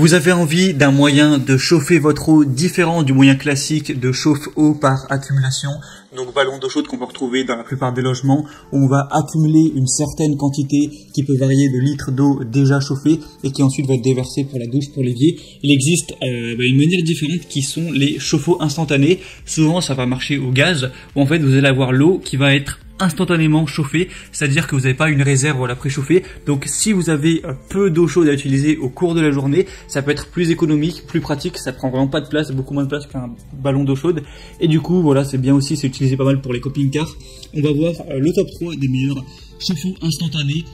Vous avez envie d'un moyen de chauffer votre eau différent du moyen classique de chauffe-eau par accumulation, donc ballon d'eau chaude qu'on peut retrouver dans la plupart des logements, où on va accumuler une certaine quantité qui peut varier de litres d'eau déjà chauffée et qui ensuite va être déversée pour la douche, pour l'évier. Il existe une manière différente qui sont les chauffe-eau instantanés. Souvent ça va marcher au gaz, où en fait vous allez avoir l'eau qui va être instantanément chauffée, c'est-à-dire que vous n'avez pas une réserve à la préchauffer. Donc si vous avez peu d'eau chaude à utiliser au cours de la journée, ça peut être plus économique, plus pratique, ça prend vraiment pas de place, beaucoup moins de place qu'un ballon d'eau chaude. Et du coup, voilà, c'est bien aussi, c'est utilisé pas mal pour les camping-cars. On va voir le top 3 des meilleurs chauffe-eau instantanés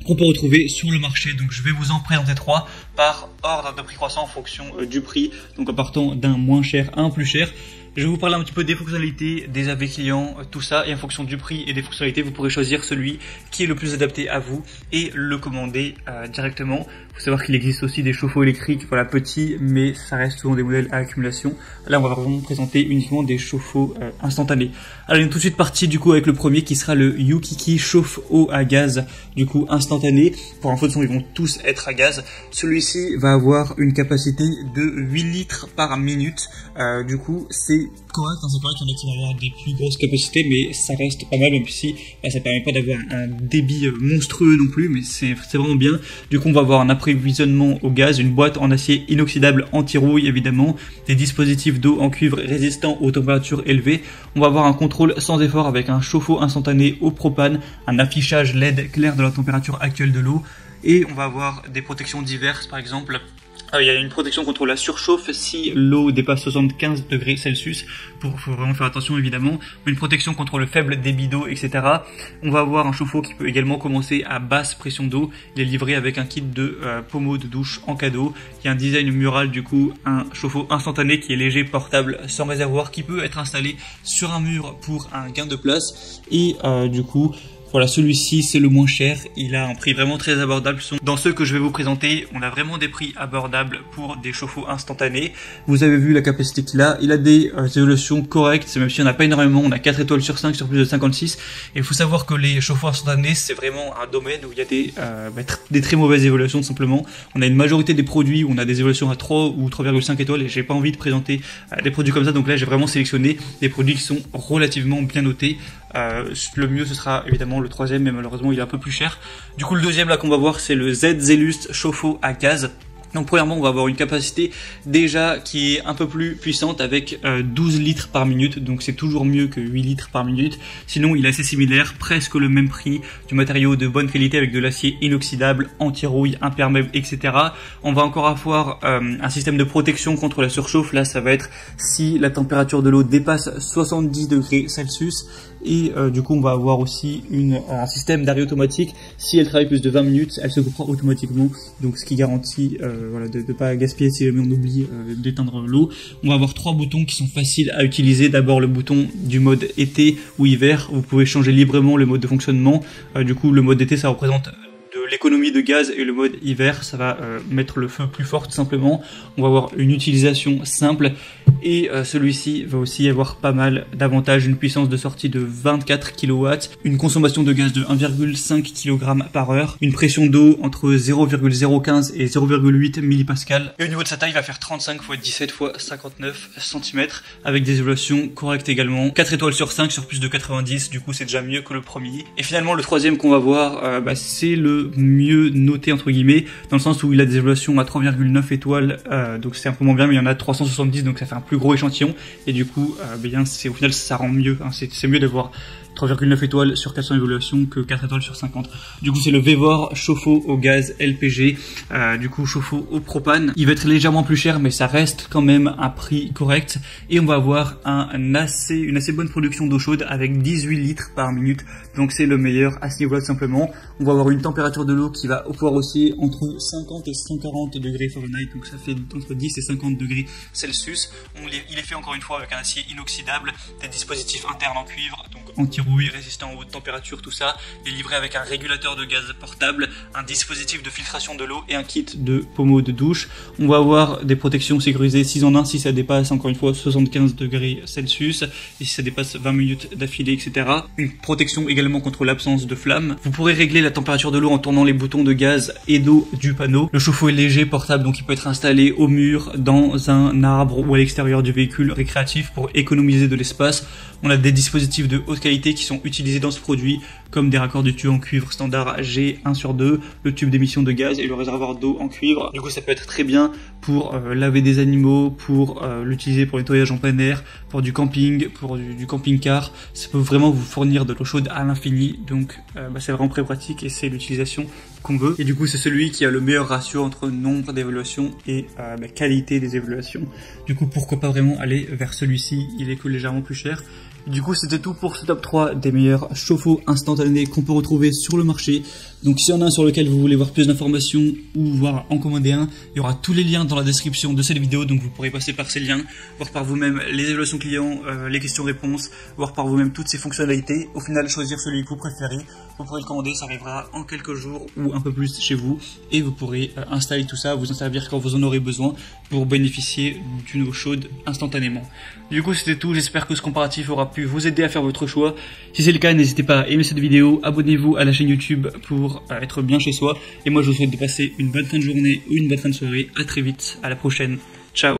qu'on peut retrouver sur le marché. Donc je vais vous en présenter 3 par ordre de prix croissant en fonction du prix, donc en partant d'un moins cher à un plus cher. Je vais vous parler un petit peu des fonctionnalités, des avis clients, tout ça, et en fonction du prix et des fonctionnalités, vous pourrez choisir celui qui est le plus adapté à vous et le commander directement. Il faut savoir qu'il existe aussi des chauffe-eau électriques, voilà, petits, mais ça reste souvent des modèles à accumulation. Là, on va vraiment présenter uniquement des chauffe-eau instantanés. Alors, on est tout de suite parti du coup avec le premier qui sera le Yukiki chauffe-eau à gaz, du coup instantané. Pour info de son, ils vont tous être à gaz. Celui-ci va avoir une capacité de 8 litres par minute. Du coup, c'est correct, c'est correct, il y en a qui vont avoir des plus grosses capacités, mais ça reste pas mal, même si ça permet pas d'avoir un débit monstrueux non plus, mais c'est vraiment bien. Du coup, on va avoir un approvisionnement au gaz, une boîte en acier inoxydable anti-rouille évidemment, des dispositifs d'eau en cuivre résistants aux températures élevées. On va avoir un contrôle sans effort avec un chauffe-eau instantané au propane, un affichage LED clair de la température actuelle de l'eau, et on va avoir des protections diverses, par exemple. Il y a une protection contre la surchauffe si l'eau dépasse 75 degrés Celsius. Faut vraiment faire attention évidemment. Une protection contre le faible débit d'eau, etc. On va avoir un chauffe-eau qui peut également commencer à basse pression d'eau. Il est livré avec un kit de pommeau de douche en cadeau. Il y a un design mural du coup, un chauffe-eau instantané qui est léger, portable, sans réservoir, qui peut être installé sur un mur pour un gain de place. Et du coup, voilà, celui-ci c'est le moins cher, il a un prix vraiment très abordable. Dans ceux que je vais vous présenter, on a vraiment des prix abordables pour des chauffe-eau instantanés. Vous avez vu la capacité qu'il a, il a des évolutions correctes, même si on n'a pas énormément, on a 4 étoiles sur 5 sur plus de 56. Et il faut savoir que les chauffe-eau instantanés, c'est vraiment un domaine où il y a des très mauvaises évaluations tout simplement. On a une majorité des produits où on a des évaluations à 3 ou 3,5 étoiles et j'ai pas envie de présenter des produits comme ça, donc là j'ai vraiment sélectionné des produits qui sont relativement bien notés. Le mieux ce sera évidemment le troisième, mais malheureusement il est un peu plus cher. Du coup le deuxième là qu'on va voir c'est le Z Zellust chauffe-eau à gaz. Donc premièrement on va avoir une capacité déjà qui est un peu plus puissante avec 12 litres par minute, donc c'est toujours mieux que 8 litres par minute. Sinon il est assez similaire, presque le même prix, du matériau de bonne qualité avec de l'acier inoxydable, anti-rouille, imperméable, etc. On va encore avoir un système de protection contre la surchauffe, là ça va être si la température de l'eau dépasse 70 degrés Celsius. Et du coup on va avoir aussi un système d'arrêt automatique. Si elle travaille plus de 20 minutes, elle se coupera automatiquement, donc ce qui garantit voilà, de ne pas gaspiller si jamais on oublie d'éteindre l'eau. On va avoir 3 boutons qui sont faciles à utiliser. D'abord le bouton du mode été ou hiver, vous pouvez changer librement le mode de fonctionnement. Du coup le mode été ça représente de l'économie de gaz et le mode hiver ça va mettre le feu plus fort tout simplement. On va avoir une utilisation simple et celui-ci va aussi avoir pas mal d'avantages, une puissance de sortie de 24 kW, une consommation de gaz de 1,5 kg par heure, une pression d'eau entre 0,015 et 0,8 millipascal. Et au niveau de sa taille, il va faire 35 x 17 x 59 cm avec des évaluations correctes également. 4 étoiles sur 5 sur plus de 90, du coup c'est déjà mieux que le premier. Et finalement le troisième qu'on va voir, c'est le mieux noté entre guillemets, dans le sens où il a des évaluations à 3,9 étoiles, donc c'est un peu moins bien, mais il y en a 370, donc ça fait un plus gros échantillon, et du coup au final ça rend mieux, hein, c'est mieux d'avoir 3,9 étoiles sur 400 évaluations que 4 étoiles sur 50. Du coup c'est le Vevor chauffe-eau au gaz LPG, du coup chauffe-eau au propane. Il va être légèrement plus cher mais ça reste quand même un prix correct, et on va avoir une assez bonne production d'eau chaude avec 18 litres par minute, donc c'est le meilleur à ce niveau-là tout simplement. On va avoir une température de l'eau qui va pouvoir osciller entre 50 et 140 degrés Fahrenheit, donc ça fait entre 10 et 50 degrés Celsius. Il est fait encore une fois avec un acier inoxydable, des dispositifs internes en cuivre, donc anti anti-rouille, résistant aux hautes températures, tout ça. Il est livré avec un régulateur de gaz portable, un dispositif de filtration de l'eau et un kit de pommeau de douche. On va avoir des protections sécurisées 6 en 1 si ça dépasse encore une fois 75 degrés Celsius et si ça dépasse 20 minutes d'affilée, etc. Une protection également contre l'absence de flammes. Vous pourrez régler la température de l'eau en tournant les boutons de gaz et d'eau du panneau. Le chauffe-eau est léger, portable, donc il peut être installé au mur, dans un arbre ou à l'extérieur du véhicule récréatif pour économiser de l'espace. On a des dispositifs de haute qualité qui sont utilisés dans ce produit, comme des raccords de tuyaux en cuivre standard G1/2, le tube d'émission de gaz et le réservoir d'eau en cuivre. Du coup, ça peut être très bien pour laver des animaux, pour l'utiliser pour le nettoyage en plein air, pour du camping, pour du camping-car. Ça peut vraiment vous fournir de l'eau chaude à l'infini, donc c'est vraiment très pratique et c'est l'utilisation qu'on veut. Et du coup, c'est celui qui a le meilleur ratio entre nombre d'évaluations et qualité des évaluations. Du coup, pourquoi pas vraiment aller vers celui-ci, il est légèrement plus cher. Du coup, c'était tout pour ce top 3 des meilleurs chauffe-eau instantanés qu'on peut retrouver sur le marché. Donc, s'il y en a un sur lequel vous voulez voir plus d'informations ou voir en commander un, il y aura tous les liens dans la description de cette vidéo. Donc, vous pourrez passer par ces liens, voir par vous-même les évaluations clients, les questions-réponses, voir par vous-même toutes ces fonctionnalités. Au final, choisir celui que vous préférez. Vous pourrez le commander, ça arrivera en quelques jours ou un peu plus chez vous. Et vous pourrez installer tout ça, vous en servir quand vous en aurez besoin pour bénéficier d'une eau chaude instantanément. Du coup, c'était tout. J'espère que ce comparatif aura pu vous aider à faire votre choix. Si c'est le cas, n'hésitez pas à aimer cette vidéo, abonnez-vous à la chaîne YouTube pour être bien chez soi. Et moi, je vous souhaite de passer une bonne fin de journée ou une bonne fin de soirée. À très vite, à la prochaine.